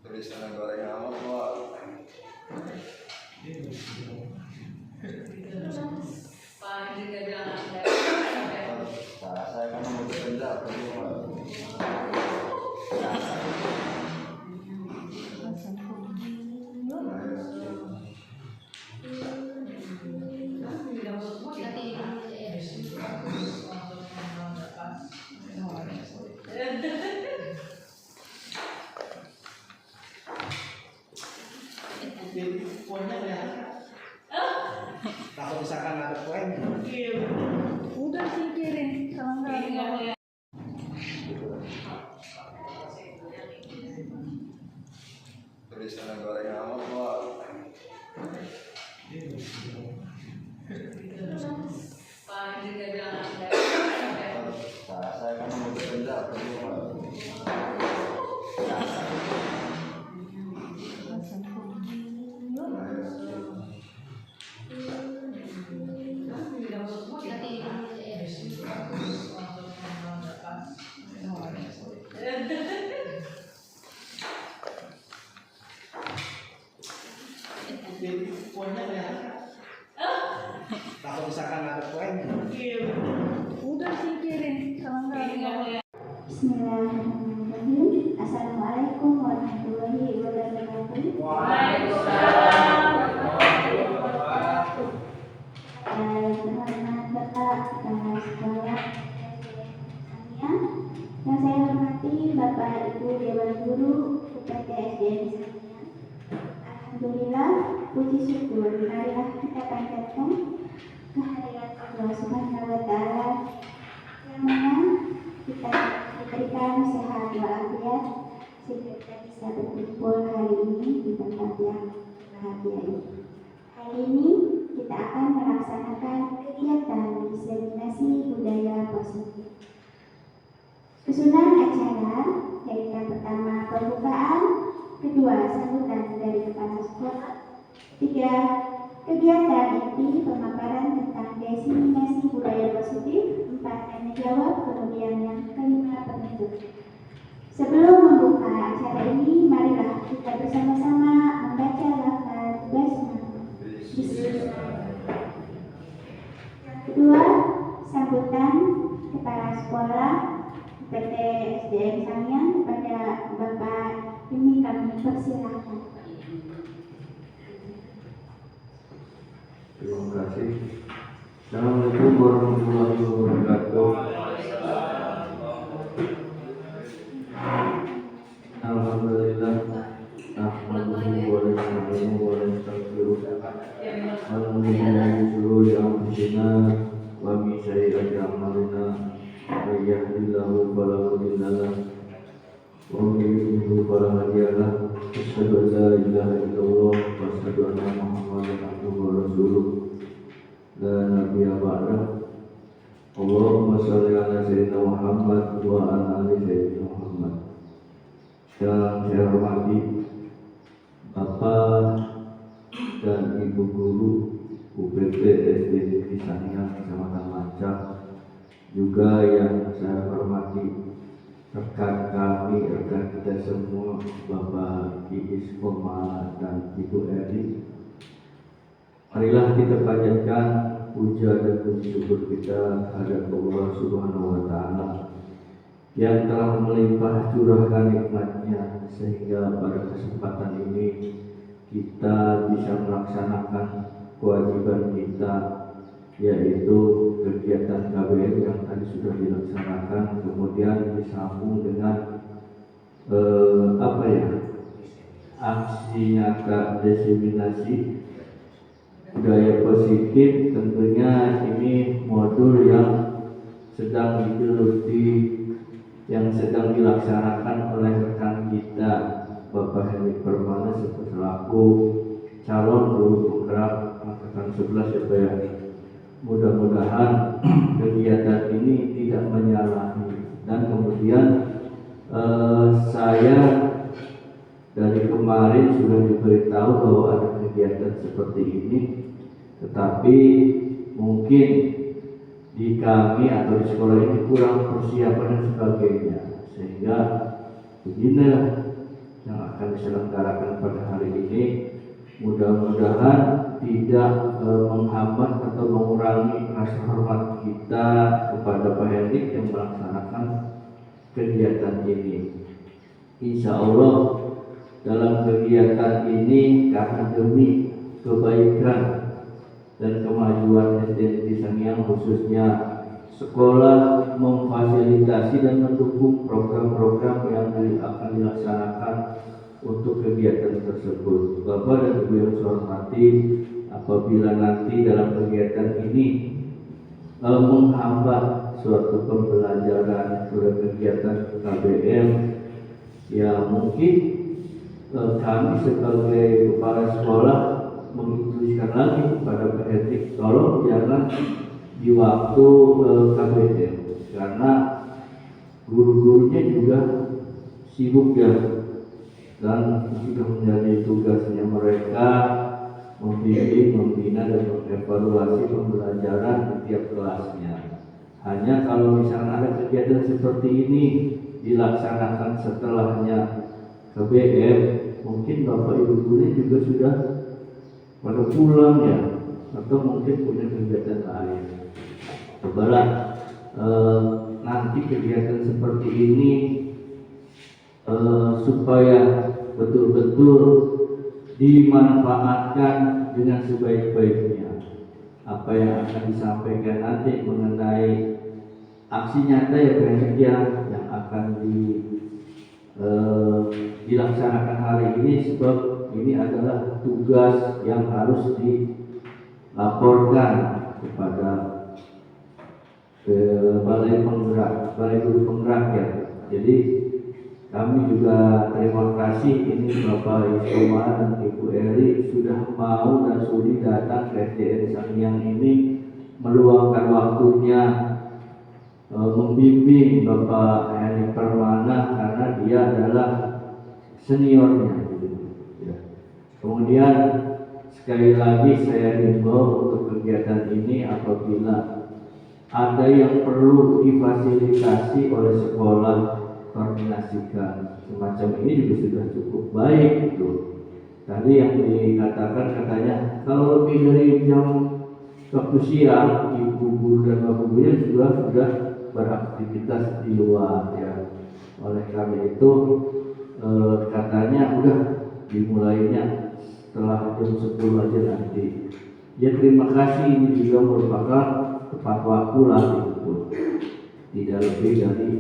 Tulisan goreng amat buat. Saya kan mau bekerja kuenya ya. Kalau misalkan ada kuen, udah singkirin kalau enggak. tulisan goreng amat buat. Saya kan mau bekerja kuenya ya. Kalau misalkan ada kuen, Udah singkirin kalau enggak. Bismillahirrahmanirrahim. Assalamualaikum warahmatullahi wabarakatuh. Waalaikumsalam. Yang terhormat Bapak Kepala Sekolah Sania, yang saya hormati Bapak Ibu Dewan Guru UPT SDN Sania. Alhamdulillah, puji syukur marilah kita panjatkan kehadirat Allah Subhanahu wa Ta'ala yang mana kita diberikan sehat walafiat sehingga kita bisa berkumpul hari ini di tempat yang bahagia ini. Hari ini kita akan melaksanakan kegiatan diseminasi budaya positif. Susunan acara yaitu yang pertama pembukaan, kedua sambutan dari kepala sekolah, tiga kegiatan inti pemaparan tentang diseminasi budaya positif, empat tanya jawab, kemudian yang kelima penutup. Sebelum membuka acara ini, marilah kita bersama-sama membaca lafaz basmalah. Yang kedua, sambutan kepala sekolah PT SDN Sanyang kepada Bapak ini kami persilakan. Terima kasih. Assalamualaikum warahmatullahi wabarakatuh. Alhamdulillah. Nahmaduhu wa nasta'inuhu wa nastaghfiruh. Alhamdulillah min shururi anfusina wa min sayyiati a'malina. May yahdihillahu fala mudilla lahu wa may yudlil fala hadiya lahu. Asyhadu an la ilaha illallah wa asyhadu anna Muhammadan abduhu wa rasuluh. La nabiyya ba'dahu. Allahumma shalli ala sayyidina Muhammad wa ala ali sayyidina Muhammad. Yang saya hormati Bapak dan Ibu Guru UPT SD Negeri Sanyang Kecamatan Mancang, juga yang saya hormati rekan kami, rekan kita semua, Bapak Iis Komala dan Ibu Eri. Marilah kita panjatkan puja dan puji syukur kita kepada Allah Subhanahu wa Ta'ala yang telah melimpah curahkan nikmatnya sehingga pada kesempatan ini kita bisa melaksanakan kewajiban kita, yaitu kegiatan KBM yang tadi sudah dilaksanakan, kemudian disambung dengan aksi nyata diseminasi budaya positif. Tentunya ini modul yang sedang digeluti, yang sedang dilaksanakan oleh rekan kita Bapak Heri Permana selaku calon guru penggerak angkatan 11 ya Pak ya. Mudah-mudahan kegiatan ini tidak menyalahi, dan kemudian saya dari kemarin sudah diberitahu bahwa ada kegiatan seperti ini, tetapi mungkin di kami atau di sekolah ini kurang persiapan dan sebagainya, sehingga beginilah yang akan diselenggarakan pada hari ini. Mudah-mudahan tidak menghambat atau mengurangi rasa hormat kita kepada Pak Hendik yang melaksanakan kegiatan ini. Insya Allah dalam kegiatan ini karena demi kebaikan dan kemajuan SD Negeri Sangiang, khususnya sekolah memfasilitasi dan mendukung program-program yang akan dilaksanakan untuk kegiatan tersebut. Bapak dan Ibu yang saya hormati, apabila nanti dalam kegiatan ini menghambat suatu pembelajaran sudah kegiatan KBM, ya mungkin kami sebagai kepala sekolah menginstruksikan lagi kepada Pak Hendik, tolong jangan di waktu KBM, karena guru-gurunya juga sibuk ya, dan sudah menjadi tugasnya mereka membimbing, membina dan mengevaluasi pembelajaran di tiap kelasnya. Hanya kalau misalnya ada kegiatan seperti ini dilaksanakan setelahnya KBM, mungkin Bapak Ibu gurunya juga sudah pada pulang ya, atau mungkin punya kegiatan lain. Cobalah nanti kegiatan seperti ini supaya betul-betul dimanfaatkan dengan sebaik-baiknya. Apa yang akan disampaikan nanti mengenai aksi nyata yang akan dilaksanakan hari ini, sebab ini adalah tugas yang harus dilaporkan kepada Balai Guru Penggerak ya. Jadi kami juga terima kasih ini Bapak Isoma dan Ibu Eri sudah mau dan sudi datang ke SDN Sangiang ini, meluangkan waktunya membimbing Bapak Hendik Permana karena dia adalah seniornya. Ya. Kemudian sekali lagi saya himbau untuk kegiatan ini, apabila ada yang perlu difasilitasi oleh sekolah, koordinasikan. Semacam ini juga sudah cukup baik gitu. Tadi yang dikatakan katanya kalau lebih dari jam waktu siang, ibu guru dan bapak gurunya juga sudah beraktivitas di luar ya. Oleh karena itu katanya udah dimulainya setelah jam 10 aja nanti. Ya terima kasih, ini juga merupakan tepat waktu lah gitu. Tidak lebih dari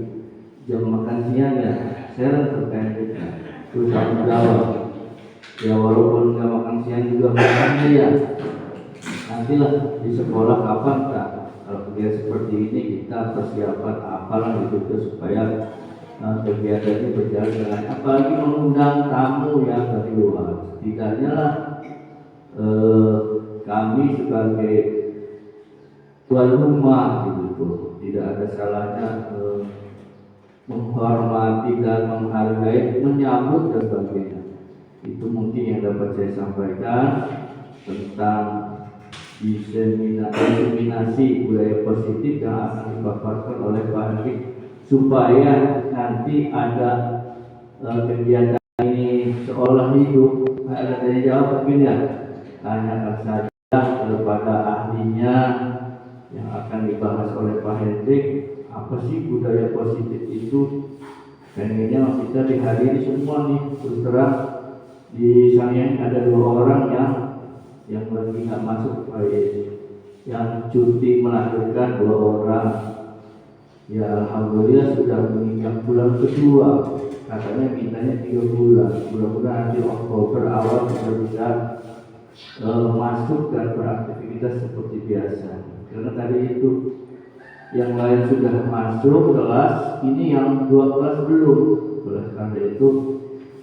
jam makan siang ya, saya terkait kita terus tanggung jawab ya, walaupun nggak makan siang juga makannya ya, nantilah di sekolah kapan tak kalau kegiatan seperti ini kita persiapan apalah gitu supaya kegiatan ini berjalan dengan, apalagi mengundang tamu yang dari luar. Setidaknya lah kami sebagai tuan rumah gitu, tidak ada salahnya menghormati dan menghargai, menyambut dan sebagainya. Itu mungkin yang dapat saya sampaikan tentang diseminasi budaya positif yang akan dipaparkan oleh Pak Hendik, supaya nanti ada kegiatan ini seolah hidup. Ada tanya jawab mungkin ya, tanyakan saja kepada ahlinya yang akan dibahas oleh Pak Hendik. Apa sih budaya positif itu? Pengennya kita dihadiri semua nih. Terus terang di Sangiang ada 2 orang yang lagi nggak masuk yang cuti melahirkan 2 orang. Ya alhamdulillah sudah menginjak bulan kedua. Katanya mintanya 3 bulan. Mudah-mudahan nanti Oktober awal sudah bisa masuk dan beraktivitas seperti biasa. Karena tadi itu yang lain sudah masuk kelas, ini yang 2 kelas belum. Oleh karena itu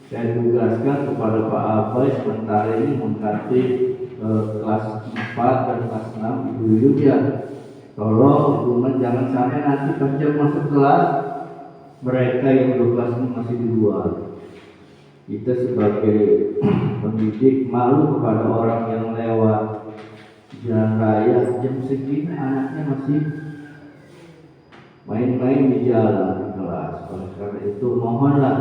saya tugaskan kepada Pak Abai sementara ini mengganti kelas 4 dan kelas 6 Ibu Yuyun ya. Tolong hubungan jangan sampai nanti pas jam masuk kelas mereka yang 2 kelas ini masih di luar. Kita sebagai pendidik malu kepada orang yang lewat jalan raya jam segini anaknya masih main-main di jalan di kelas. Oleh karena itu mohonlah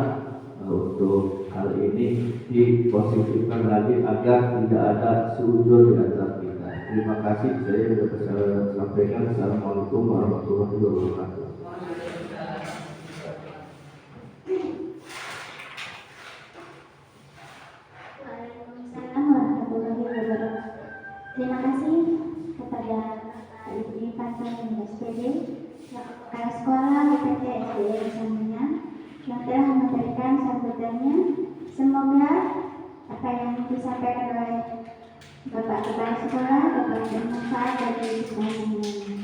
untuk hal ini dipositifkan lagi agar tidak ada sujud di antara kita. Terima kasih. Saya dapat sampaikan. Assalamualaikum warahmatullahi wabarakatuh. Waalaikumsalam warahmatullahi wabarakatuh. Terima kasih kepada Bapak Ibu Infantil dan SPD, Kepala Sekolah UPT SDN Sangiang yang telah memberikan sambutannya. Semoga apa yang disampaikan oleh Bapak Kepala Sekolah dapat bermanfaat bagi semua semuanya.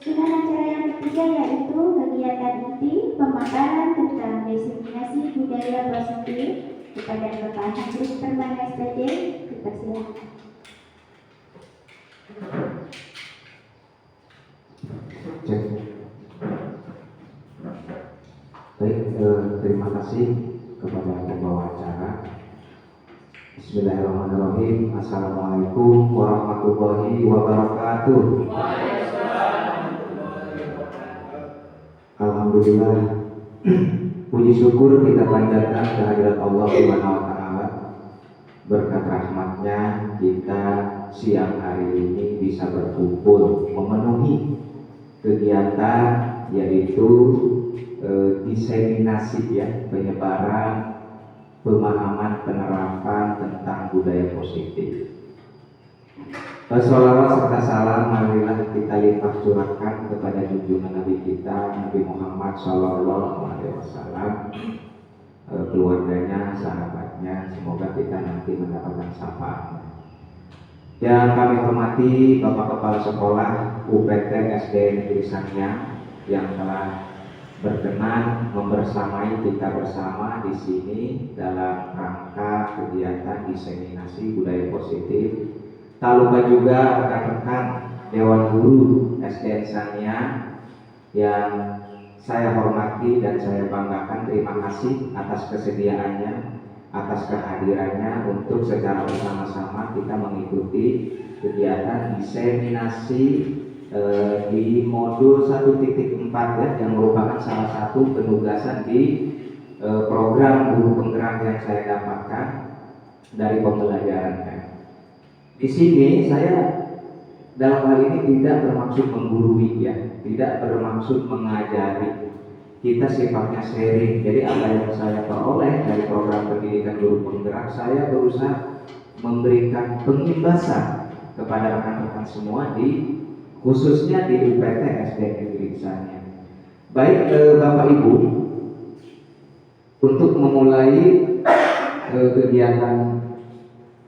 Sudah acara yang ketiga yaitu kegiatan inti pemaparan tentang diseminasi budaya positif kepada Bapak Hafiz Permana SPD. Dipersilakan. Cek. Baik, terima kasih kepada pembawa acara. Bismillahirrahmanirrahim. Assalamualaikum warahmatullahi wabarakatuh. Alhamdulillah, puji syukur kita panjatkan kehadirat Allah Subhanahu wa Ta'ala. Berkat rahmatnya kita siang hari ini bisa berkumpul memenuhi kegiatan yaitu diseminasi ya, penyebaran pemahaman penerapan tentang budaya positif. Sholawat serta salam marilah kita limpah curahkan kepada junjungan Nabi kita Nabi Muhammad Sallallahu Alaihi Wasallam, keluarganya, sahabatnya. Semoga kita nanti mendapatkan syafaatnya. Yang kami hormati Bapak Kepala Sekolah UPT SDN Negeri Sangiang yang telah berkenan membersamai kita bersama di sini dalam rangka kegiatan diseminasi budaya positif. Tak lupa juga rekan-rekan Dewan Guru SDN Sangiang yang saya hormati dan saya banggakan. Terima kasih atas kesediaannya, atas kehadirannya untuk secara bersama-sama kita mengikuti kegiatan diseminasi di modul 1.4 ya, yang merupakan salah satu penugasan di program guru penggerak yang saya dapatkan dari pembelajaran. Di sini saya dalam hal ini tidak bermaksud menggurui ya, tidak bermaksud mengajari. Kita sifatnya sharing. Jadi apa yang saya peroleh dari program pendidikan guru penggerak, saya berusaha memberikan pengimbasan kepada rekan-rekan semua di khususnya di UPT SDN Negeri Sangiang. Baik Bapak Ibu, untuk memulai kegiatan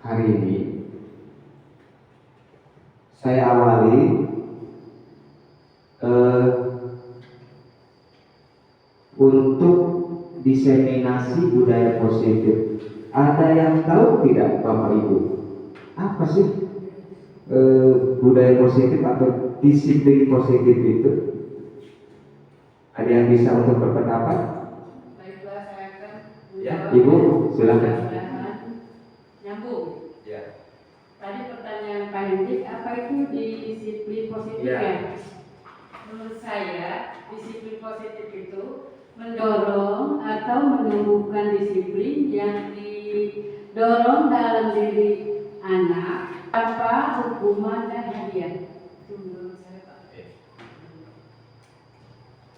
hari ini, saya awali untuk diseminasi budaya positif. Ada yang tahu tidak Bapak Ibu? Apa sih budaya positif atau disiplin positif itu? Ada yang bisa untuk berpendapat? Baiklah, saya akan Ya, Ibu, silakan. Nyambung. Ya. Tadi pertanyaan Pak Hendrik, apa itu disiplin positif Ya. ya? Menurut saya, disiplin positif itu mendorong atau menumbuhkan disiplin yang didorong dalam diri anak tanpa hukuman dan hadiah. Itu menurut saya, Pak.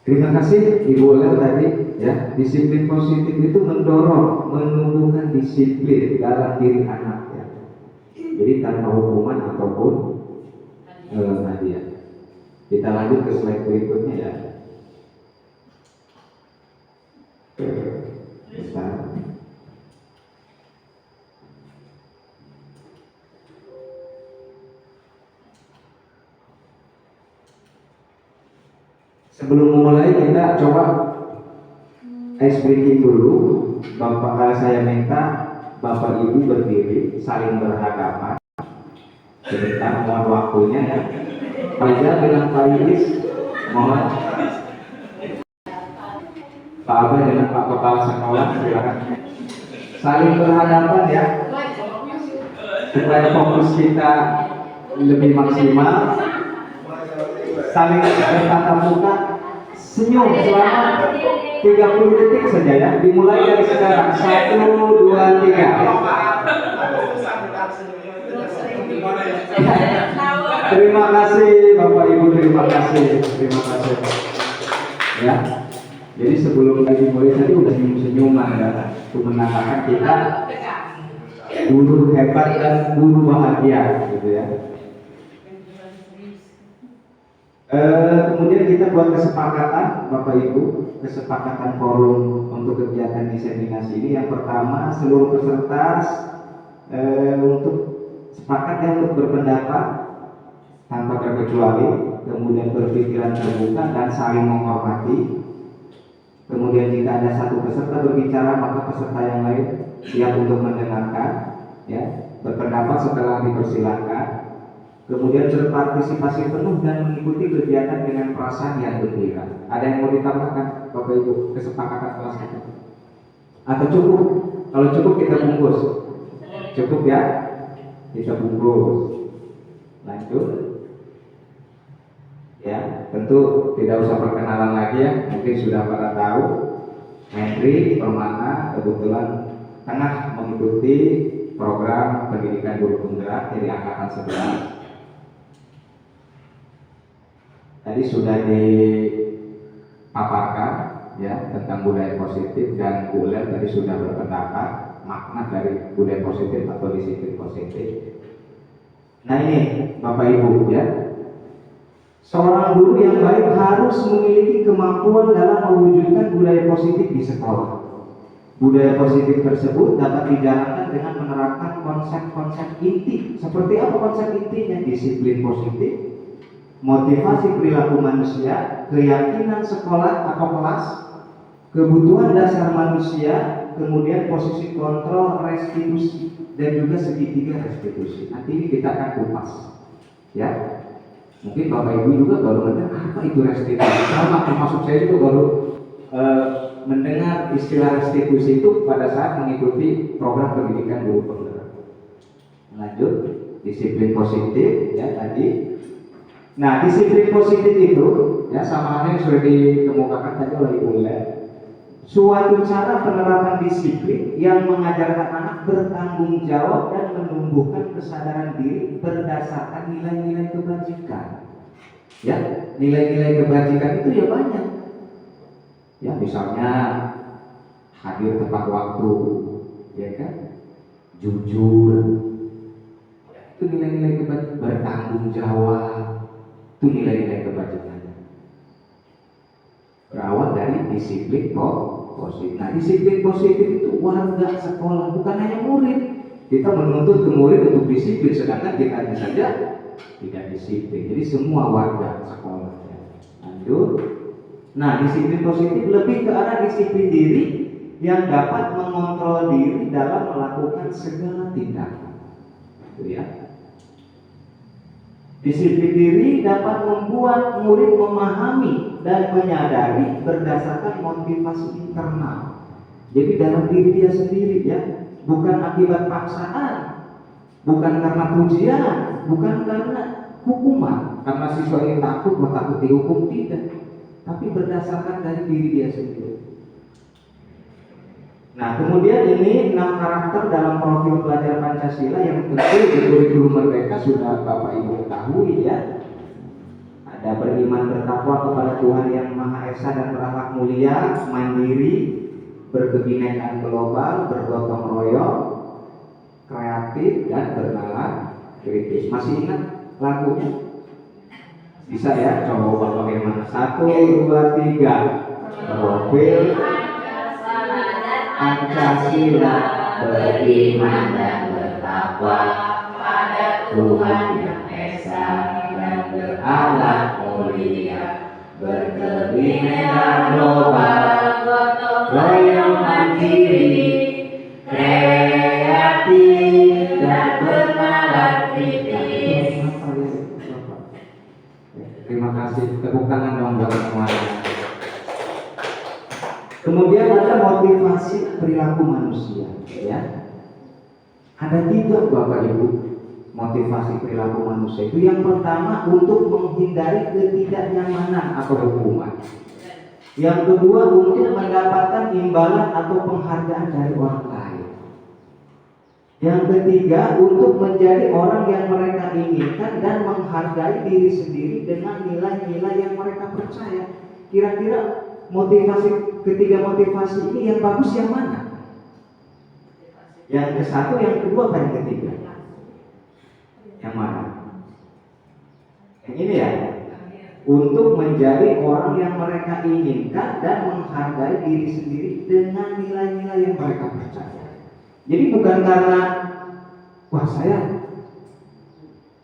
Terima kasih Ibu Lel tadi ya. Disiplin positif itu mendorong, menumbuhkan disiplin dalam diri anak ya. Jadi tanpa hukuman ataupun hadiah. Kita lanjut ke slide berikutnya ya. Bentar. Sebelum memulai kita coba ice breaking dulu. Saya minta Bapak Ibu berdiri saling berhadapan. Sebentar, mohon waktunya ya. Fajar dengan Pak Iris, mohon. Pak Abah dengan Pak Kepala Sekolah, silakan. Saling berhadapan ya, supaya fokus kita lebih maksimal. saling bertatap muka, senyum selama 30 detik saja ya. Dimulai dari sekarang. 1, 2, 3. Terima kasih Bapak Ibu, terima kasih. Ya. Jadi sebelum dimulai tadi udah senyum-senyuman ya. Itu menandakan kita guru hebat dan guru bahagia gitu ya. Kemudian kita buat kesepakatan Bapak Ibu, kesepakatan forum untuk kegiatan diseminasi ini. Yang pertama, seluruh peserta untuk sepakat ya untuk berpendapat tanpa terkecuali, kemudian berpikiran terbuka dan saling menghormati. Kemudian jika ada satu peserta berbicara, maka peserta yang lain siap untuk mendengarkan, ya, berpendapat setelah dipersilakan. Kemudian berpartisipasi penuh dan mengikuti kegiatan dengan perasaan yang gembira. Ada yang mau ditambahkan, Bapak Ibu, kesepakatan kelas kita? Atau cukup? Kalau cukup kita bungkus. Cukup ya? Kita bungkus. Lanjut. Ya, tentu tidak usah perkenalan lagi ya. Mungkin sudah pada tahu. Henry Permana kebetulan tengah mengikuti program pendidikan guru penggerak dari angkatan 11. Tadi sudah dipaparkan ya tentang budaya positif, dan Bu Len tadi sudah berpendapat makna dari budaya positif atau disiplin positif. Nah ini Bapak Ibu ya, seorang guru yang baik harus memiliki kemampuan dalam mewujudkan budaya positif di sekolah. Budaya positif tersebut dapat dijalankan dengan menerapkan konsep-konsep inti. Seperti apa konsep intinya? Disiplin positif, motivasi perilaku manusia, keyakinan sekolah atau kelas, kebutuhan dasar manusia, kemudian posisi kontrol restitusi, dan juga segitiga restitusi. Nanti ini kita akan kupas, ya. Mungkin Bapak Ibu juga baru mendengar apa itu restitusi. Sama termasuk saya juga baru mendengar istilah restitusi itu pada saat mengikuti program pendidikan guru penggerak. Lanjut, disiplin positif ya tadi. Nah, disiplin positif itu ya sama halnya yang sudah dikemukakan tadi oleh Ibu Len. Suatu cara penerapan disiplin yang mengajarkan anak bertanggung jawab dan menumbuhkan kesadaran diri berdasarkan nilai-nilai kebajikan. Ya, nilai-nilai kebajikan itu ya banyak. Ya, misalnya hadir tepat waktu, ya kan? Jujur. Ya, itu nilai-nilai kebajikan, bertanggung jawab. Itu nilai-nilai kebajikan. Berawal dari disiplin positif. Nah, disiplin positif itu warga sekolah, bukan hanya murid. Kita menuntut ke murid untuk disiplin, sedangkan kita saja tidak disiplin. Jadi semua warga sekolah. Ya. Lanjut. Nah, disiplin positif lebih ke arah disiplin diri yang dapat mengontrol diri dalam melakukan segala tindakan. Itu ya. Disiplin diri dapat membuat murid memahami dan menyadari berdasarkan motivasi internal. Jadi dalam diri dia sendiri ya, bukan akibat paksaan, bukan karena pujian, bukan karena hukuman. Karena siswa ini takut dihukum, tidak, tapi berdasarkan dari diri dia sendiri. Nah, kemudian ini 6 karakter dalam profil pelajar Pancasila yang tentu di kurikulum Merdeka sudah Bapak Ibu ketahui ya. Ada beriman bertakwa kepada Tuhan yang Maha Esa dan berakhlak mulia, mandiri, berkebinekaan global, bergotong royong, kreatif dan bernalar kritis. Masih ingat lagunya? Bisa ya? Coba bagaimana? 1, 2, 3. Profil Pancasila, beriman dan bertakwa pada Tuhan yang Esa dan berakhlak mulia, berkebinekaan global, gotong royong mandiri, kreatif dan bernalar kritis. Terima kasih, tepuk tangan dong buat semuanya. Kemudian ada motivasi perilaku manusia, ya. Ada 3 Bapak Ibu motivasi perilaku manusia itu yang pertama untuk menghindari ketidaknyamanan atau hukuman. Yang kedua untuk mendapatkan imbalan atau penghargaan dari orang lain. Yang ketiga untuk menjadi orang yang mereka inginkan dan menghargai diri sendiri dengan nilai-nilai yang mereka percaya. Kira-kira ketiga motivasi ini yang bagus yang mana? Yang ke satu, yang kedua, apa yang ketiga? Yang mana? Yang ini ya? Untuk menjadi orang yang mereka inginkan dan menghargai diri sendiri dengan nilai-nilai yang mereka percaya. Jadi bukan karena wah saya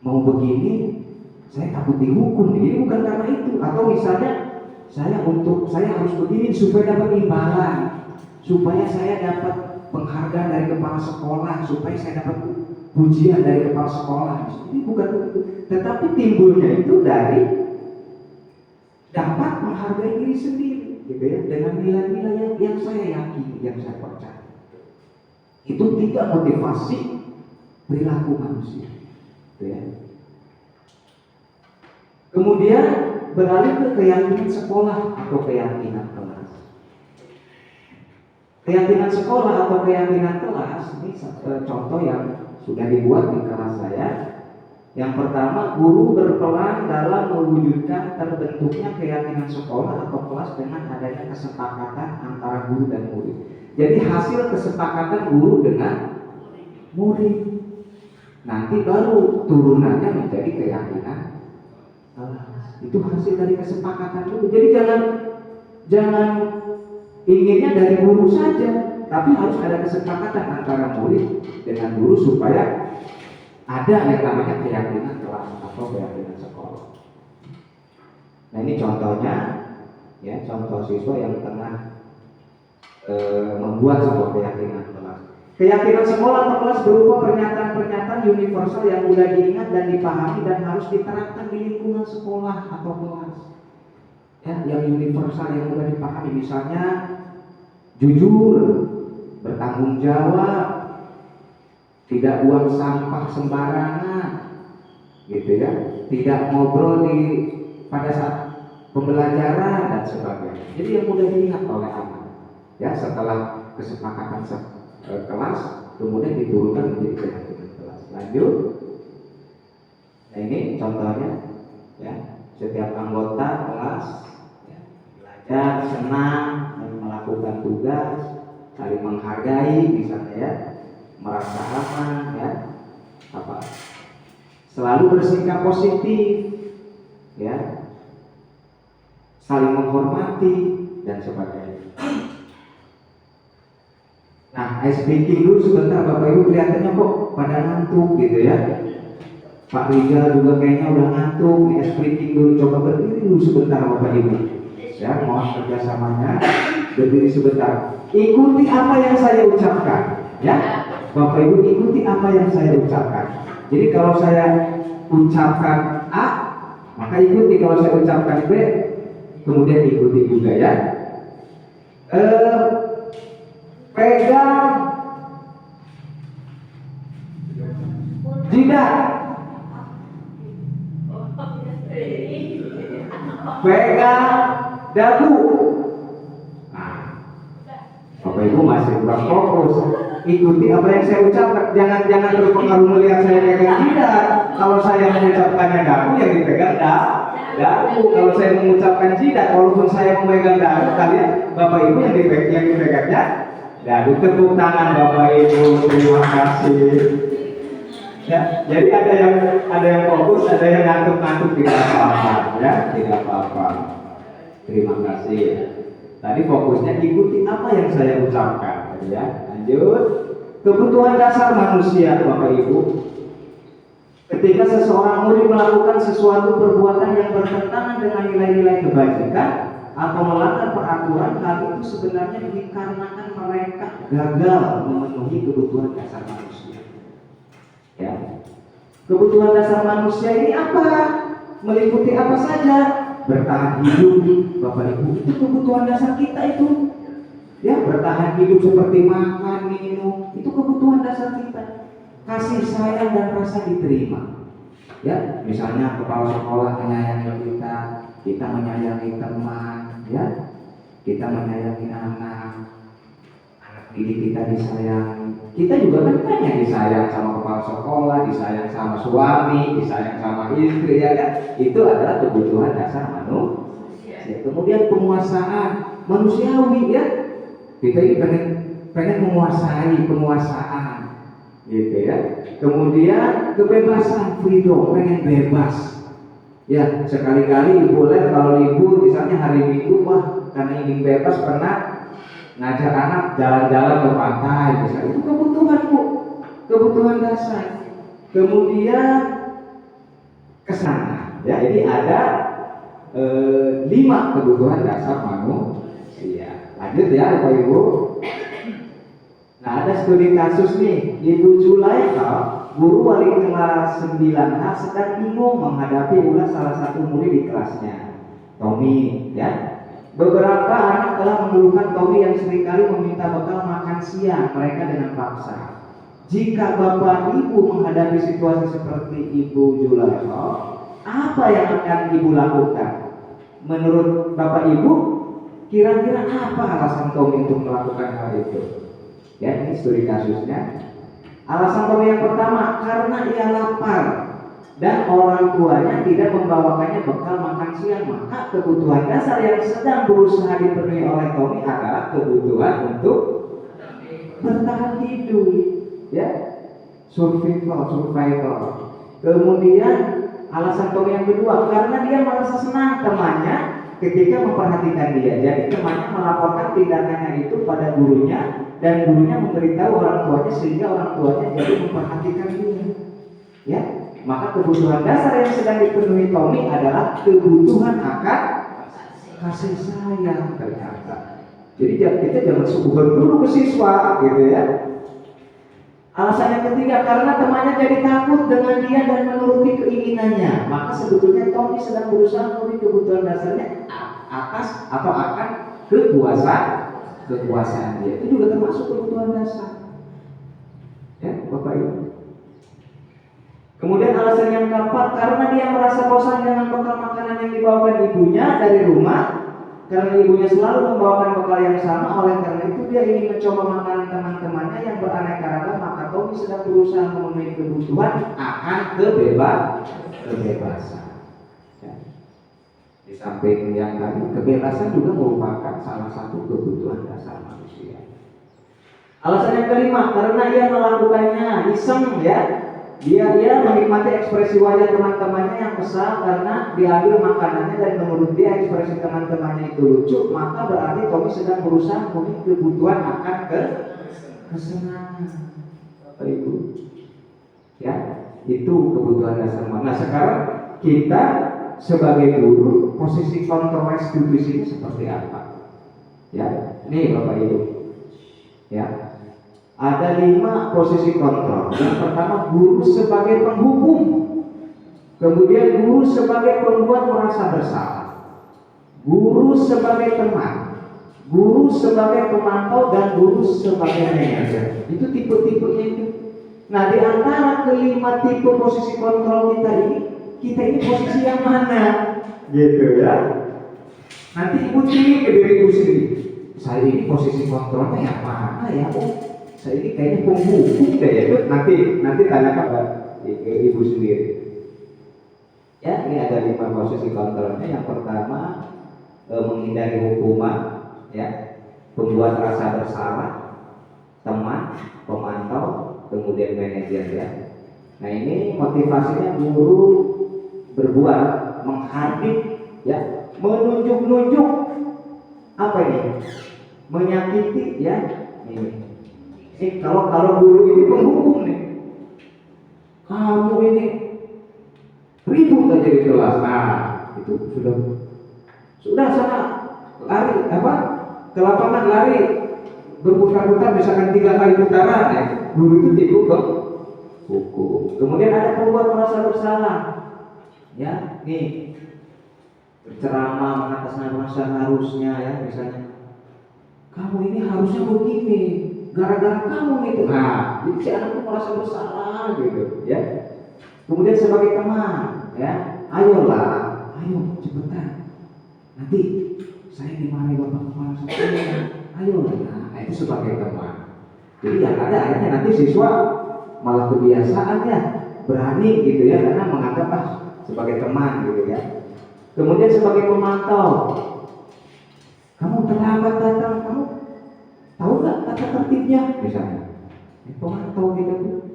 mau begini, saya takut dihukum. Jadi bukan karena itu. Atau misalnya saya harus begini supaya dapat imbalan, supaya saya dapat penghargaan dari kepala sekolah, supaya saya dapat pujian dari kepala sekolah. Ini bukan itu. Tetapi timbulnya itu dari dapat menghargai diri sendiri, gitu ya, dengan nilai-nilai yang saya yakini, yang saya percaya. Itu tiga motivasi perilaku manusia, gitu ya. Kemudian beralih ke keyakinan sekolah atau keyakinan kelas. Keyakinan sekolah atau keyakinan kelas ini contoh yang sudah dibuat di kelas saya. Yang pertama, guru berperan dalam mewujudkan terbentuknya keyakinan sekolah atau kelas dengan adanya kesepakatan antara guru dan murid. Jadi hasil kesepakatan guru dengan murid, nanti baru turunannya menjadi keyakinan kelas. Itu hasil dari kesepakatan dulu. Jadi jangan inginnya dari guru saja, tapi harus ada kesepakatan antara murid dengan guru supaya ada yang namanya keyakinan kelas atau keyakinan sekolah. Nah ini contohnya, ya, contoh siswa yang tengah membuat sebuah keyakinan kelas. Keyakinan sekolah atau kelas berupa pernyataan-pernyataan universal yang mudah diingat dan dipahami dan harus diterapkan di lingkungan sekolah atau kelas. Ya, yang universal yang mudah dipahami, misalnya jujur, bertanggung jawab, tidak buang sampah sembarangan, gitu ya, tidak ngobrol pada saat pembelajaran dan sebagainya. Jadi yang mudah diingat oleh anak. Ya, setelah kesepakatan kelas, kemudian diturunkan menjadi keyakinan kelas. Lanjut. Nah ini contohnya, ya, setiap anggota kelas ya, belajar senang melakukan tugas, saling menghargai, misalnya ya, merasa aman, ya, selalu bersikap positif, ya, saling menghormati dan sebagainya. Nah, ice breaking dulu sebentar, Bapak Ibu kelihatannya kok pada ngantuk gitu ya. Pak Rizal juga kayaknya udah ngantuk, ice breaking dulu, coba berdiri dulu sebentar Bapak Ibu. Ya, mohon kerjasamanya, berdiri sebentar. Ikuti apa yang saya ucapkan, ya. Bapak Ibu ikuti apa yang saya ucapkan. Jadi kalau saya ucapkan A, maka ikuti. Kalau saya ucapkan B, kemudian ikuti juga ya. Pegang jidat, pegang dagu. Nah, Bapak Ibu masih kurang fokus. Ikuti apa yang saya ucapkan. Jangan terpengaruh melihat saya pegang jidat. Kalau saya mengucapkannya dagu, yang dipegang dagu. Kalau saya mengucapkan jidat, walaupun saya memegang dagu, kalian Bapak Ibu yang dipegangnya dagu. Tepuk tangan Bapak Ibu, terima kasih. Ya, jadi ada yang fokus, ada yang ngantuk-ngantuk, tidak apa-apa, ya, tidak apa-apa. Terima kasih. Tadi fokusnya ikuti apa yang saya ucapkan, ya. Lanjut. Kebutuhan dasar manusia, Bapak Ibu. Ketika seseorang murid melakukan sesuatu perbuatan yang bertentangan dengan nilai-nilai kebajikan atau melanggar peraturan, hal itu sebenarnya dikarenakan mereka gagal memenuhi kebutuhan dasar manusia. Ya. Kebutuhan dasar manusia ini apa? Meliputi apa saja? Bertahan hidup, Bapak Ibu, itu kebutuhan dasar kita itu. Ya, bertahan hidup seperti makan, minum, itu kebutuhan dasar kita. kasih sayang dan rasa diterima. Ya, misalnya kepala sekolah menyayangi kita, kita menyayangi teman, ya, kita menyayangi anak didik kita disayangi. Kita juga kan pengen disayang sama kepala sekolah, disayang sama suami, disayang sama istri, ya kan? Itu adalah kebutuhan dasar manusia. Kemudian penguasaan manusiawi, ya. Kita ini pengen menguasai, penguasaan, gitu ya. Kemudian kebebasan, freedom, pengen bebas. Ya, sekali-kali boleh kalau libur, misalnya hari Minggu, wah, karena ingin bebas pernah ngajak anak jalan-jalan ke pantai, misalnya. Itu kebutuhan, Bu, kebutuhan dasar. Kemudian kesana, ya, ini ada 5 kebutuhan dasar manusia. Lanjut ya, Bapak Ibu. Nah, ada studi kasus nih, Ibu Zulaikha, guru wali kelas 9A, sedang bingung menghadapi ulas salah satu murid di kelasnya, Tommy, ya. Beberapa anak telah mengeluhkan Tommy yang seringkali meminta bekal makan siang mereka dengan paksa. Jika Bapak Ibu menghadapi situasi seperti Ibu Zulaikha, apa yang akan Ibu lakukan? Menurut Bapak Ibu, kira-kira apa alasan Tommy untuk melakukan hal itu? Ya, ini studi kasusnya. Alasan Tommy yang pertama, karena ia lapar dan orang tuanya tidak membawakannya bekal makan siang, maka kebutuhan dasar yang sedang berusaha dipenuhi oleh Tommy adalah kebutuhan untuk bertahan hidup, ya, survival. Kemudian alasan Tommy yang kedua, karena dia merasa senang temannya ketika memperhatikan dia. Jadi temannya melaporkan tindakannya itu pada gurunya dan gurunya memberitahu orang tuanya sehingga orang tuanya jadi memperhatikan dia. Ya, maka kebutuhan dasar yang sedang dipenuhi Tommy adalah kebutuhan akan kasih sayang ternyata. Jadi kita jangan suguhan dulu ke siswa, gitu ya. Alasan yang ketiga, karena temannya jadi takut dengan dia dan menuruti keinginannya, maka sebetulnya Tommy sedang berusaha memenuhi kebutuhan dasarnya atas atau akan kekuasaan dia. Itu juga termasuk kebutuhan dasar. Ya, Bapak Ibu. Kemudian alasan yang keempat, karena dia merasa bosan dengan bekal makanan yang dibawakan ibunya dari rumah, karena ibunya selalu membawakan bekal yang sama, oleh karena itu dia ingin mencoba makanan teman-temannya yang beraneka ragam, maka Tommy sedang berusaha memenuhi kebutuhan akan kebebasan. Ya. Di samping yang tadi, kebebasan juga merupakan salah satu kebutuhan dasar manusia. Alasan yang kelima, karena ia melakukannya iseng, ya. Dia menikmati ekspresi wajah teman-temannya yang kesal karena diambil makanannya dan menurut dia ekspresi teman-temannya itu lucu, maka berarti Tommy sedang berusaha memenuhi kebutuhan akan kesenangan. Bapak Ibu, ya, itu kebutuhan dasar manusia. Nah, sekarang kita sebagai guru, posisi kontrol studi ini seperti apa? Ya, nih Bapak Ibu, ya. Ada 5 posisi kontrol. Yang pertama, guru sebagai penghukum. Kemudian guru sebagai pembuat merasa bersalah. Guru sebagai teman. Guru sebagai pemantau dan guru sebagai manajer. Itu tipe-tipenya itu. Nah, di antara kelima tipe posisi kontrol kita ini posisi yang mana? Gitu ya. Nanti ibu pilih ke diri ibu sendiri. Saya ini posisi kontrolnya yang mana ya? Saya ini kayaknya penghukum deh ya. Nanti tanyakan ke ibu sendiri. Ya, ini ada 5 posisi kontrolnya. Yang pertama, menghindari hukuman, ya, membuat rasa bersalah, teman, pemantau, kemudian manajer, ya. Nah, ini motivasinya guru berbuat, menghardik, ya, menunjuk-nunjuk, apa ini? Menyakiti, ya. Ini kalau guru ini penghukum nih, kamu ini ribut aja di kelas, nah itu sudah sana lari ke lapangan lari berputar-putar misalkan 3 kali putaran, ya. Guru itu tipe hukum. Kemudian ada pembuat merasa bersalah, ya, nih berceramah mengatasnamakan seharusnya, ya, misalnya kamu ini harusnya begini. gara-gara kamu itu. Nah, jadi si anak itu merasa bersalah gitu, ya. Kemudian sebagai teman, ya, ayolah, ayo cepetan. Nanti saya dimarahi bapak kepala sekolah. Ayolah, nah itu sebagai teman. Jadi yang ada akhirnya nanti siswa malah kebiasaannya berani gitu ya, karena menganggap sebagai teman gitu ya. Kemudian sebagai pemantau, kamu terlambat datang, kamu tahu nggak tata tertibnya misalnya, pemantau gitu.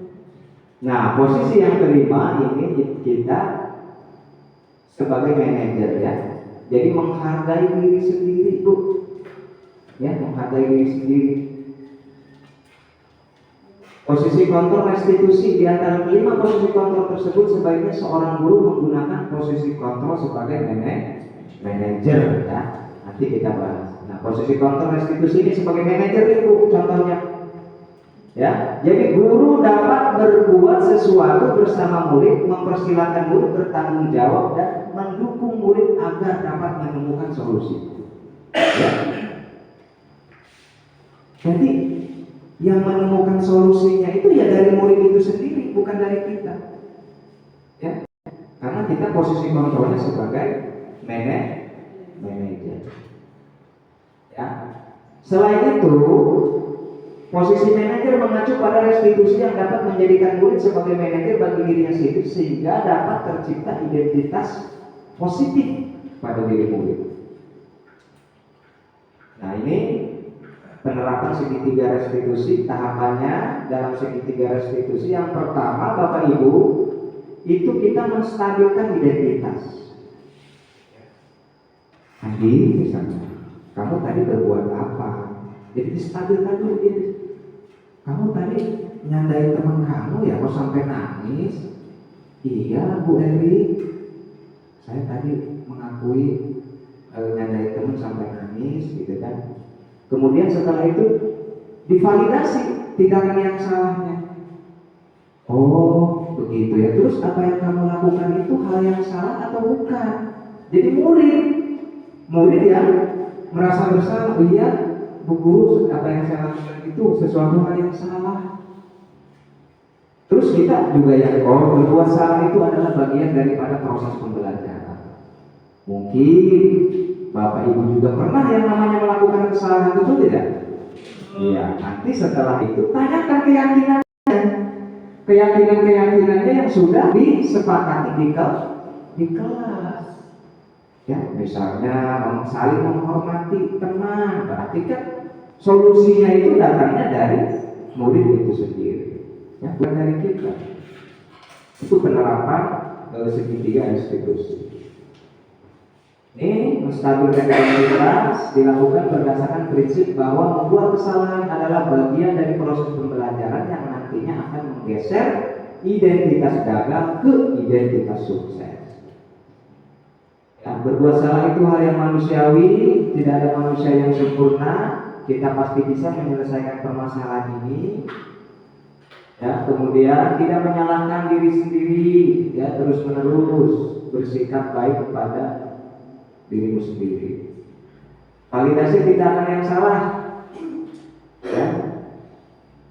Nah, posisi yang kelima ini kita sebagai manajer ya. Jadi menghargai diri sendiri itu, ya, menghargai diri sendiri. Posisi kontrol restitusi, di antara kelima posisi kontrol tersebut sebaiknya seorang guru menggunakan posisi kontrol sebagai manajer ya. Nanti kita bahas. Nah, posisi kontrol restitusi ini sebagai manajer itu contohnya. Ya, jadi guru dapat berbuat sesuatu bersama murid, mempersilahkan murid bertanggung jawab dan mendukung murid agar dapat menemukan solusi. Ya. Jadi yang menemukan solusinya itu ya dari murid itu sendiri, bukan dari kita. Ya, karena kita posisi kontrolnya sebagai manajer. Ya. Selain itu, posisi manajer mengacu pada restitusi yang dapat menjadikan murid sebagai manajer bagi dirinya sendiri sehingga dapat tercipta identitas positif pada diri murid. Nah, ini penerapan segitiga restitusi. Tahapannya dalam segitiga restitusi yang pertama, Bapak Ibu, itu kita menstabilkan identitas. Andi, misalnya, kamu tadi berbuat apa? Jadi distabilkan dulu dia. Kamu tadi nyandain teman kamu ya, kok sampai nangis? Iya, Bu Eri, saya tadi mengakui nyandain teman sampai nangis, gitu kan? Kemudian setelah itu divalidasi tindakan yang salahnya. Oh, begitu ya. Terus apa yang kamu lakukan itu hal yang salah atau bukan? Jadi murid yang merasa bersalah, iya, Bu Guru, apa yang saya lakukan itu sesuatu hal yang salah. Terus kita juga yang berbuat salah itu adalah bagian daripada proses pembelajaran. Mungkin Bapak Ibu juga pernah yang namanya melakukan kesalahan itu tidak? Iya, nanti setelah itu tanyakan keyakinan-keyakinannya yang sudah disepakati di kelas. Ya, misalnya saling menghormati teman, berarti kan solusinya itu datangnya dari murid itu sendiri, ya, bukan dari kita. Itu penerapan segitiga restitusi. Ini menstabilkan identitas dilakukan berdasarkan prinsip bahwa membuat kesalahan adalah bagian dari proses pembelajaran yang nantinya akan menggeser identitas gagal ke identitas sukses. Ya, berbuat salah itu hal yang manusiawi, tidak ada manusia yang sempurna. Kita pasti bisa menyelesaikan permasalahan ini. Ya, kemudian tidak menyalahkan diri sendiri, ya, terus menerus bersikap baik kepada dirimu sendiri. Validasi tindakan yang salah, ya,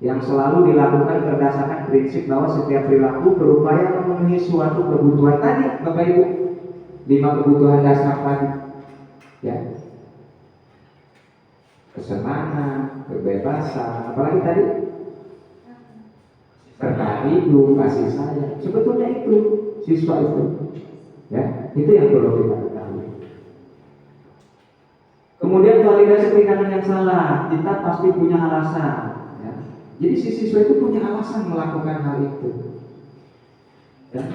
yang selalu dilakukan berdasarkan prinsip bahwa setiap perilaku berupaya memenuhi suatu kebutuhan tadi, Bapak Ibu, 5 kebutuhan dasar tadi, ya, kesenangan, kebebasan, apalagi tadi, berkah hidup, kasih sayang. Sebetulnya itu siswa itu, ya, itu yang perlu kita ketahui. Kemudian validasi tindakan yang salah, kita pasti punya alasan. Ya. Jadi si siswa itu punya alasan melakukan hal itu. Ya.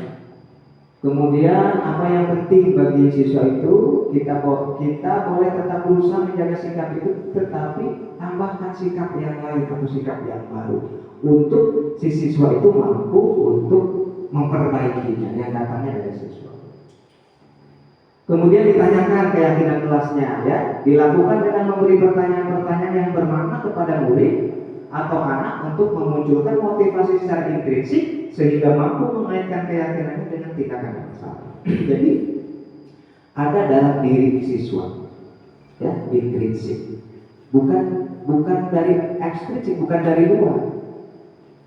Kemudian apa yang penting bagi siswa itu, kita boleh tetap berusaha menjaga sikap itu, tetapi tambahkan sikap yang lain atau sikap yang baru untuk si siswa itu mampu untuk memperbaikinya yang datangnya dari siswa. Kemudian ditanyakan keyakinan kelasnya, ya, dilakukan dengan memberi pertanyaan-pertanyaan yang bermakna kepada murid atau anak untuk memunculkan motivasi secara intrinsik sehingga mampu mengaitkan keyakinannya dengan tindakan yang salah. Jadi ada dalam diri siswa, ya, intrinsik. bukan dari ekstrinsik, bukan dari luar.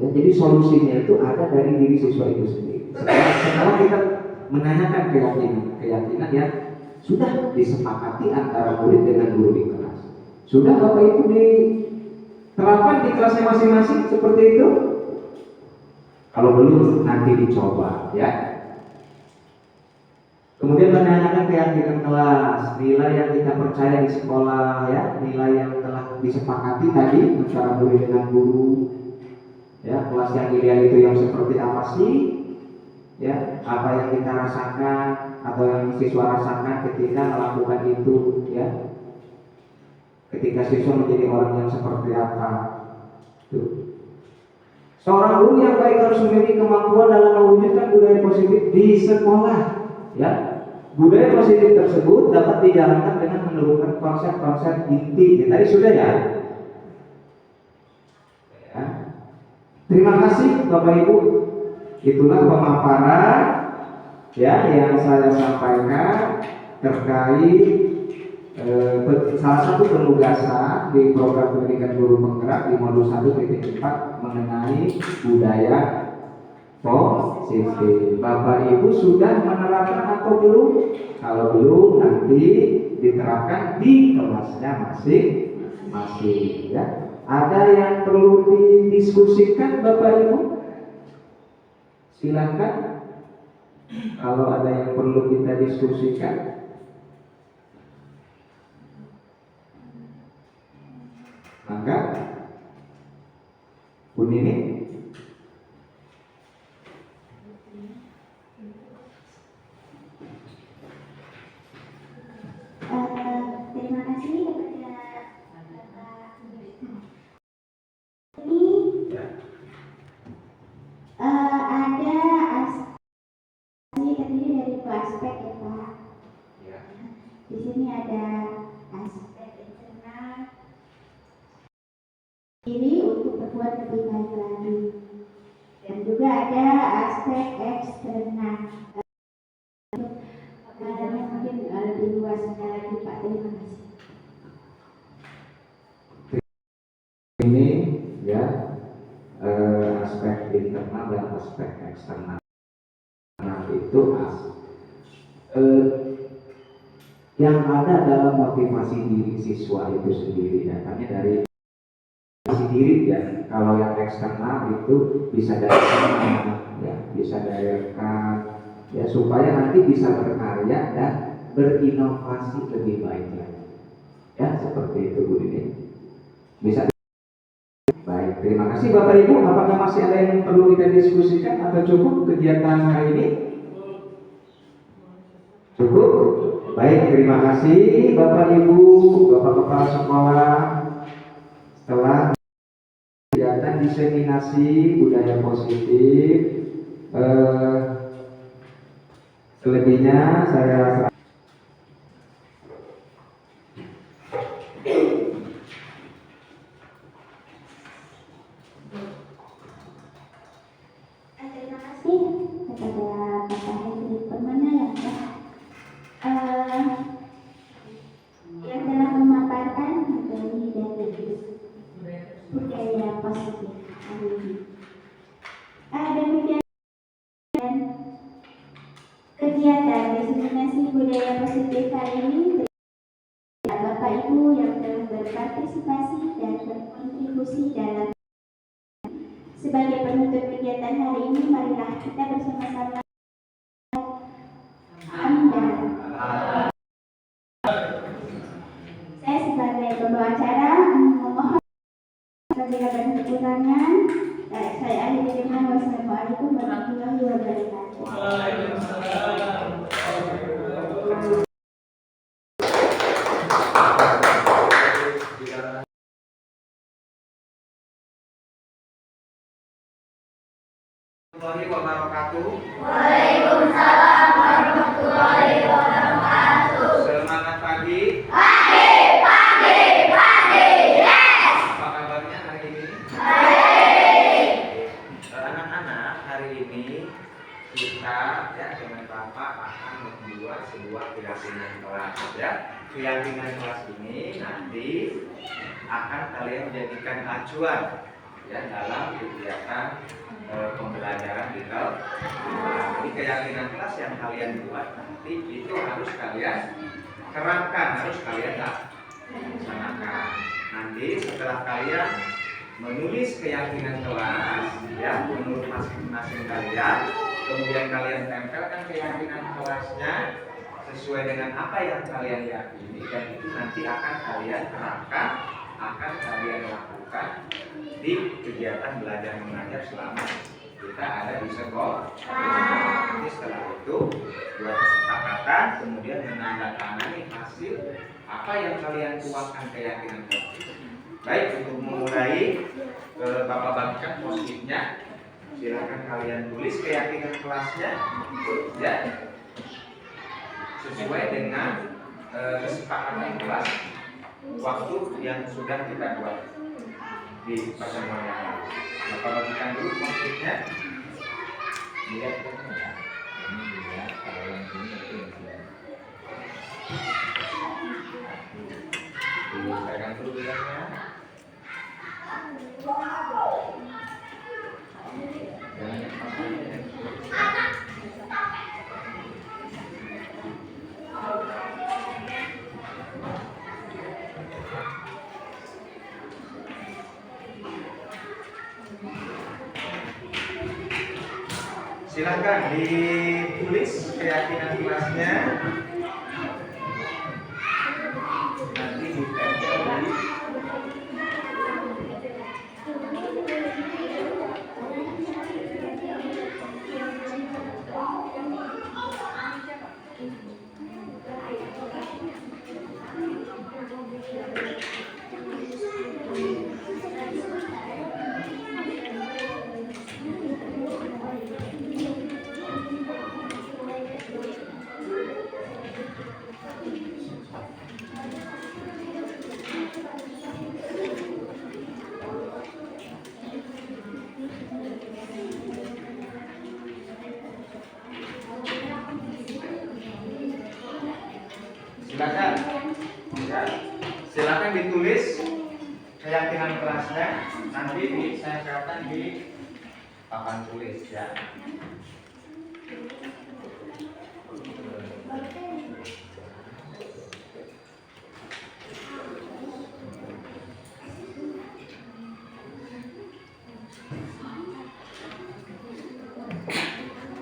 Ya, jadi solusinya itu ada dari diri siswa itu sendiri. Setelah kita menanyakan keyakinan yang sudah disepakati antara murid dengan guru di kelas. Sudah Bapak Ibu diterapkan di kelasnya masing-masing seperti itu? Kalau belum, nanti dicoba ya. Kemudian menanyakan keyakinan kelas, nilai yang kita percaya di sekolah ya, nilai yang telah disepakati tadi antara murid dengan guru. Ya, kelas yang ideal itu yang seperti apa sih? Ya, apa yang kita rasakan atau yang siswa rasakan ketika melakukan itu ya. Ketika siswa menjadi orang yang seperti apa? Tuh. Seorang guru yang baik harus memiliki kemampuan dalam mewujudkan budaya positif di sekolah ya. Budaya positif tersebut dapat dijalankan dengan menemukan konsep-konsep inti. Tadi sudah ya. Terima kasih Bapak Ibu. Itulah pemaparan ya yang saya sampaikan terkait salah satu penugasan di program pendidikan guru penggerak di modul 1.4 mengenai budaya positif. Bapak Ibu sudah menerapkan atau belum? Kalau belum, nanti diterapkan di kelasnya masing-masing ya. Ada yang perlu didiskusikan Bapak Ibu? Silakan. Kalau ada yang perlu kita diskusikan, maka Bu Nini. Terima kasih kepada ini ada terdiri dari dua aspek ya Pak. Di sini ada aspek internal diri untuk berbuat lebih baik lagi, dan juga ada aspek eksternal. Kadang mungkin lebih luasnya lagi Pak. Terima kasih. Ini ya aspek internal dan aspek eksternal. Nah itu yang ada dalam motivasi diri siswa itu sendiri, datangnya dari motivasi diri ya. Kalau yang eksternal itu bisa dari teman, ya, bisa dari rekan, ya supaya nanti bisa berkarya dan berinovasi lebih baik lagi. Ya seperti itu Bu Dini. Bisa. Baik, terima kasih Bapak Ibu. Apakah masih ada yang perlu kita diskusikan atau cukup kegiatan hari ini? Cukup? Baik, terima kasih Bapak Ibu, Bapak Kepala Sekolah. Setelah kegiatan diseminasi budaya positif, selebihnya saya Terima kasih kepada Bapak Hendri Permana yang telah memaparkan materi dari budaya positif hari ini. Demikian kegiatan diseminasi budaya positif hari ini. Bapak Ibu yang telah berpartisipasi dan berkontribusi dalam. Sebagai penutup kegiatan hari ini, marilah kita bersama-sama saya sebagai pembawa acara memohon apabila ada kekurangan. Saya akhiri dengan wassalamualaikum warahmatullahi wabarakatuh. Waalaikumsalam warahmatullahi wabarakatuh. Semangat pagi. Yes. Apa kabarnya hari ini? Baik. Anak-anak, hari ini kita ya dengan Bapak akan membuat sebuah keyakinan kelas ya. Keyakinan kelas ini nanti akan kalian jadikan acuan ya dalam kegiatan pembelajaran di kelas. Jadi keyakinan kelas yang kalian buat nanti itu harus kalian terapkan, harus kalian laksanakan. Nanti setelah kalian menulis keyakinan kelas ya menurut masing-masing kalian, kemudian kalian tempelkan keyakinan kelasnya sesuai dengan apa yang kalian yakini, dan itu nanti akan kalian terapkan, akan kalian lakukan di kegiatan belajar mengajar selama kita ada di sekolah. Jadi setelah itu buat kesepakatan, kemudian menandatangani hasil apa yang kalian tuangkan keyakinan kelas. Baik, untuk memulai Bapak bagikan post-it-nya. Silakan kalian tulis keyakinan kelasnya ya sesuai dengan kesepakatan kelas waktu yang sudah kita buat di pertemuan yang lalu. Bapak bagikan dulu post-it-nya. Lihat ya. Ini juga kalau yang ini itu pegang dulu bilangnya. Silakan ditulis keyakinan kelasnya. Nanti ditempel di silakan ditulis keyakinan kelasnya, nanti saya katakan di papan tulis ya.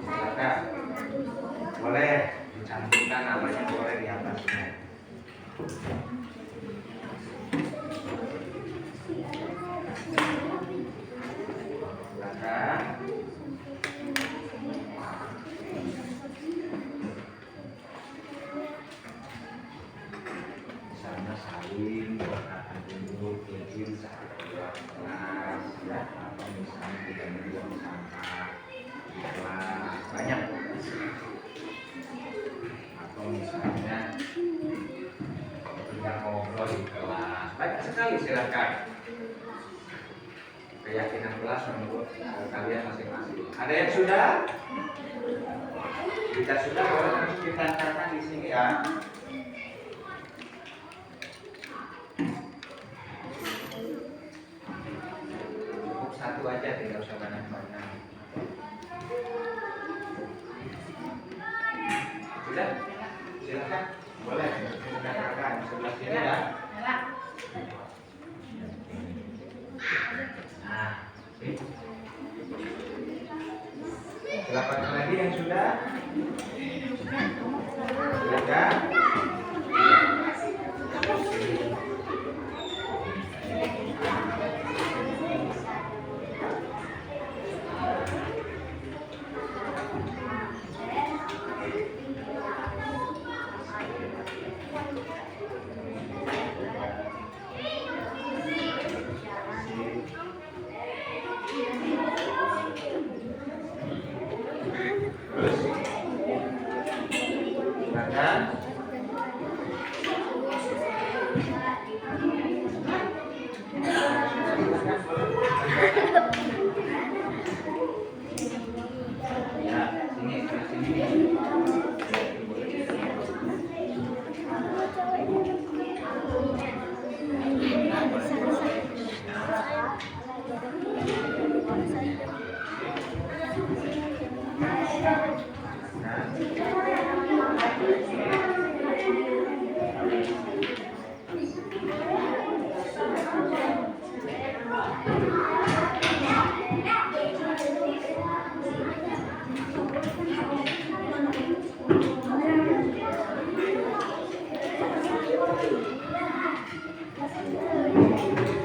Silakan, boleh dicantumkan namanya, boleh di atasnya. Misalnya saling berkata dulu izin saat keluar kelas ya, atau misalnya tidak membuang sampah di kelas banyak, atau misalnya tidak ngobrol di kelas banyak sekali. Silakan keyakinan kelas menurut kalian masing-masing. Ada yang sudah? Jika sudah, boleh langsung kita catat di sini ya. Cukup satu aja, tidak usah banyak-banyak. Sudah? Silakan, boleh kita catat sebelah sini ya. Nah, silakan lagi yang sudah. Silakan.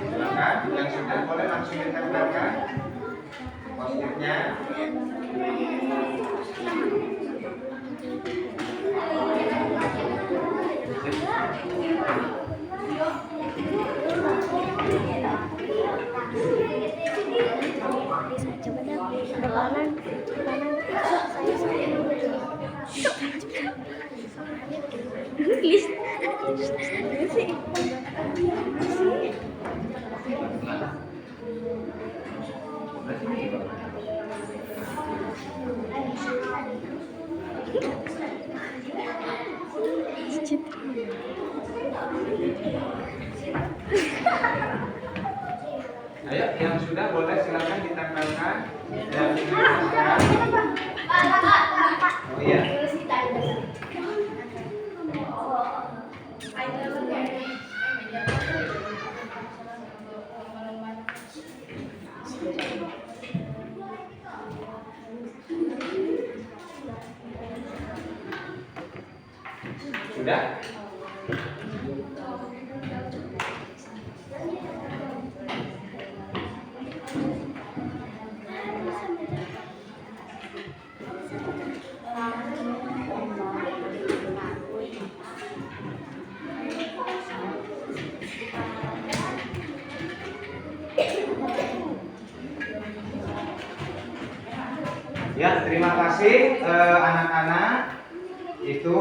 Silakan, yang sudah boleh langsung ditempelkan post-itnya. Ayo, yang sudah boleh silakan ditempelkan dan dimasukkan. Oh iya. Sudah? Ya, terima kasih anak-anak. Itu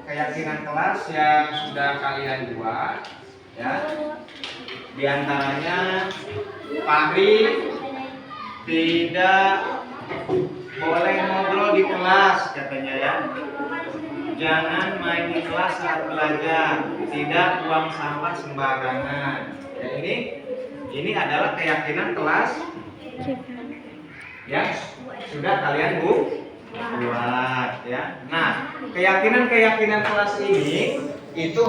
keyakinan kelas yang sudah kalian buat, ya. Di antaranya Fahri tidak boleh ngobrol di kelas katanya ya. Jangan main di kelas saat belajar, tidak buang sampah sembarangan. Ya, ini adalah keyakinan kelas yang sudah kalian buat ya. Nah, keyakinan kelas ini itu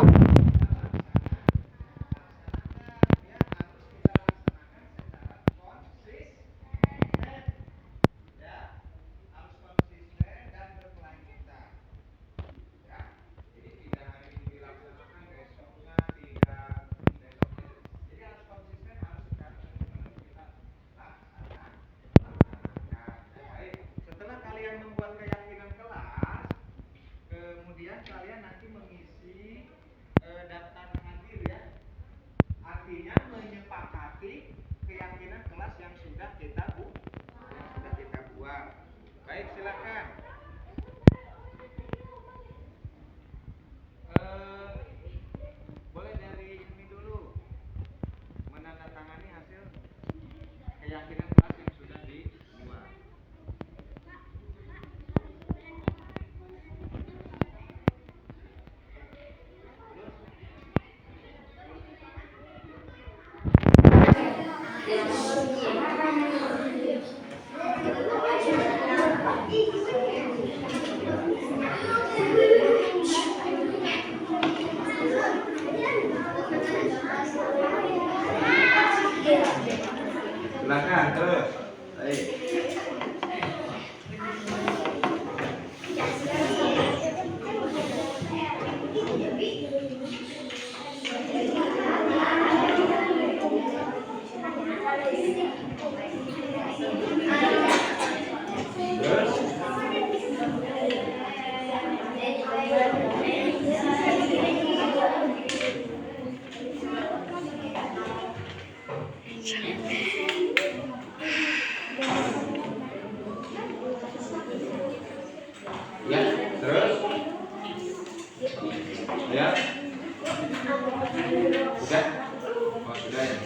kemudian kalian nanti mengisi daftar hadir ya. Artinya menyepakati keyakinan kelas yang sudah kita buat. Baik, silakan. Boleh dari ini dulu menandatangani hasil keyakinan kelas yang sudah dibuat. Silakan terus. Baik. Ya, terus. Ya. Sudah? Oh, sudah ya.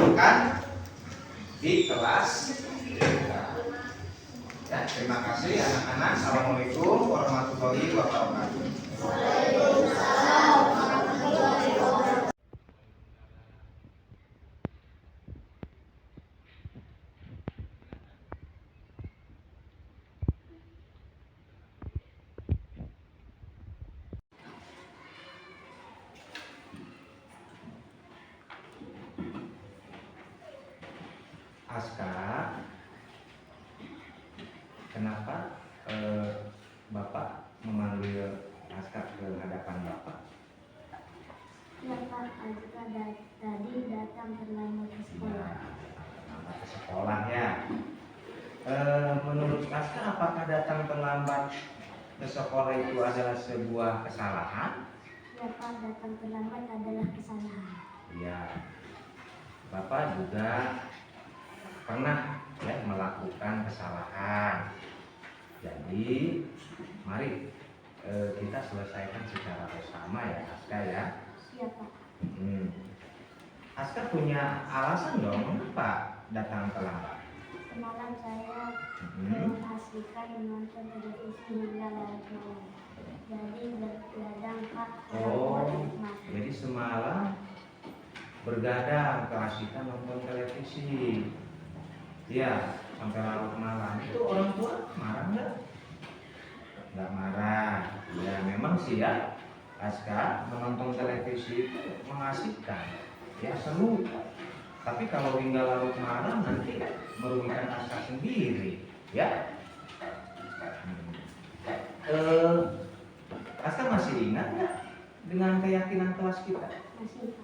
lakukan di kelas kita. Ya, terima kasih anak-anak. Assalamualaikum warahmatullahi wabarakatuh. Aska, kenapa Bapak memanggil Aska ke hadapan Bapak? Ya Pak, Azka tadi datang terlambat ke sekolah. Terlambat ke sekolah ya. Menurut Aska, apakah datang terlambat ke sekolah itu adalah sebuah kesalahan? Ya Pak, datang terlambat adalah kesalahan. Ya, Bapak juga pernah ya melakukan kesalahan. Jadi, mari kita selesaikan secara bersama ya, Aska ya. Siap Pak. Aska punya alasan dong kenapa datang terlambat. Semalam saya mengasihkan menonton televisi hingga larut malam. Jadi begadang Pak. Jadi semalam bergadang keasikan nonton televisi. Ya, sampai larut malam. Itu orang tua marah nggak? Nggak marah. Ya memang sih ya, Aska menonton televisi itu mengasihkan. Ya seru. Tapi kalau hingga larut malam nanti merugikan Aska sendiri. Ya. Aska masih ingat nggak dengan keyakinan kelas kita? Masih Pak.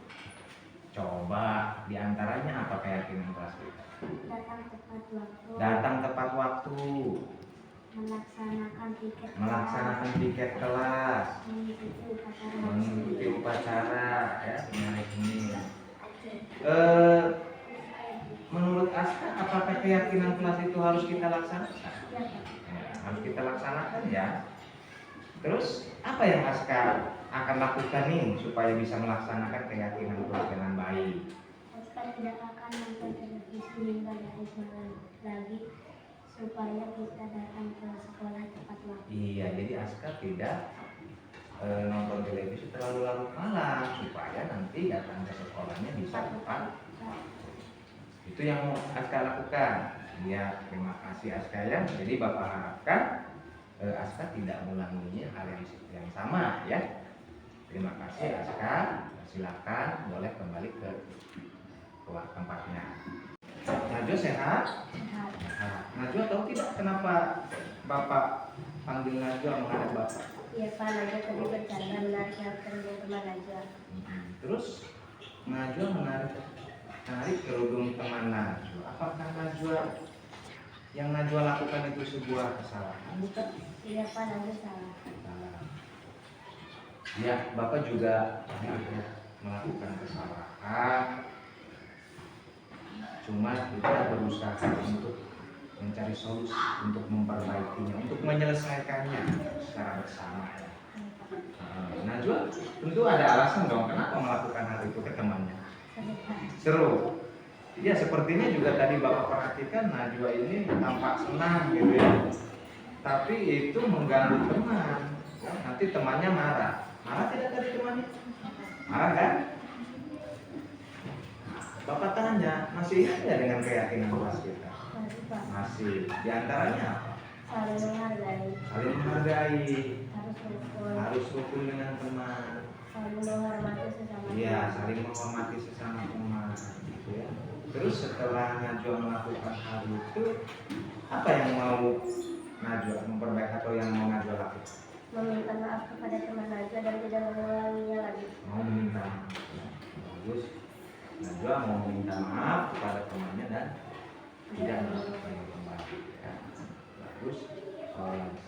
Coba diantaranya apa keyakinan kelas kita? Datang tepat waktu. Datang tepat waktu, melaksanakan tiket kelas, mengikuti upacara ya dengan ini. Menurut Aska, apakah keyakinan kelas itu harus kita laksanakan? Ya, Pak. Ya, harus kita laksanakan ya. Terus apa yang Aska akan lakukan nih supaya bisa melaksanakan keyakinan kelas dengan baik? Aska tidak akan nonton televisi hingga larut malam lagi supaya kita datang ke sekolah tepat waktu. Iya, jadi Aska tidak nonton televisi terlalu larut malam supaya nanti datang ke sekolahnya bisa tepat. Itu yang mau Aska lakukan. Ya, terima kasih Aska ya. Jadi Bapak harapkan Aska tidak mengulanginya hal yang sama ya. Terima kasih Aska. Silakan boleh kembali ke tempatnya. Najwa sehat? Sehat. Najwa tahu tidak kenapa Bapak panggil Najwa menghadap Bapak? Iya Pak, Najwa tadi bercanda menarik kerudung teman Najwa. Terus Najwa menarik kerudung teman Najwa. Apakah yang Najwa lakukan itu sebuah kesalahan? Bukan? Iya Pak, Najwa salah. Ya, Bapak juga melakukan kesalahan. Cuma kita berusaha untuk mencari solusi, untuk memperbaikinya, untuk menyelesaikannya secara bersama. Najwa tentu ada alasan dong kenapa melakukan hal itu ke temannya. Seru. Ya sepertinya juga tadi Bapak perhatikan Najwa ini tampak senang gitu ya. Tapi itu mengganggu teman. Nanti temannya marah. Marah tidak tadi temannya? Marah kan? Bapak tanya, masih ingat nggak dengan keyakinan kelas kita? Masih Pak. Masih. Di antaranya apa? Saling menghargai. Saling menghargai. Harus rukun. Harus rukun dengan teman. Saling menghormati sesama. Iya, saling menghormati sesama teman. Gitu ya. Terus setelah Najwa melakukan hal itu, apa yang mau Najwa memperbaiki atau yang mau Najwa lakukan? Meminta maaf kepada teman Najwa dan tidak mengulanginya lagi. Mau meminta maaf. Bagus. Najwa mau meminta maaf kepada temannya dan tidak melakukannya kembali. Ya. Bagus.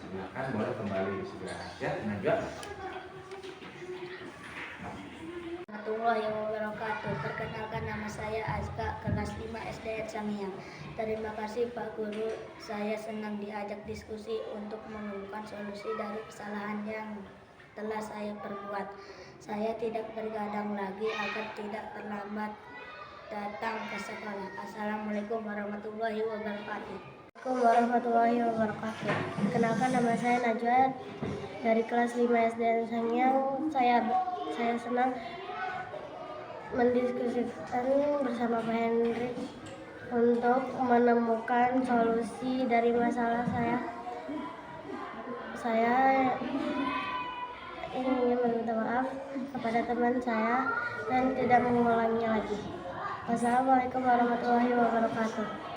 Silakan boleh kembali istirahat ya, Najwa. Warahmatullahi wabarakatuh. Perkenalkan, nama saya Azka, kelas 5 SD Samiyang. Terima kasih Pak Guru, saya senang diajak diskusi untuk menemukan solusi dari kesalahan yang telah saya perbuat. Saya tidak bergadang lagi agar tidak terlambat datang ke sekolah. Assalamualaikum warahmatullahi wabarakatuh. Assalamualaikum warahmatullahi wabarakatuh. Kenalkan, nama saya Najwa dari kelas 5 SD Sangyang. Saya senang mendiskusikan bersama Pak Hendrik untuk menemukan solusi dari masalah saya. Saya ingin meminta maaf kepada teman saya dan tidak mengulanginya lagi. Wassalamualaikum warahmatullahi wabarakatuh.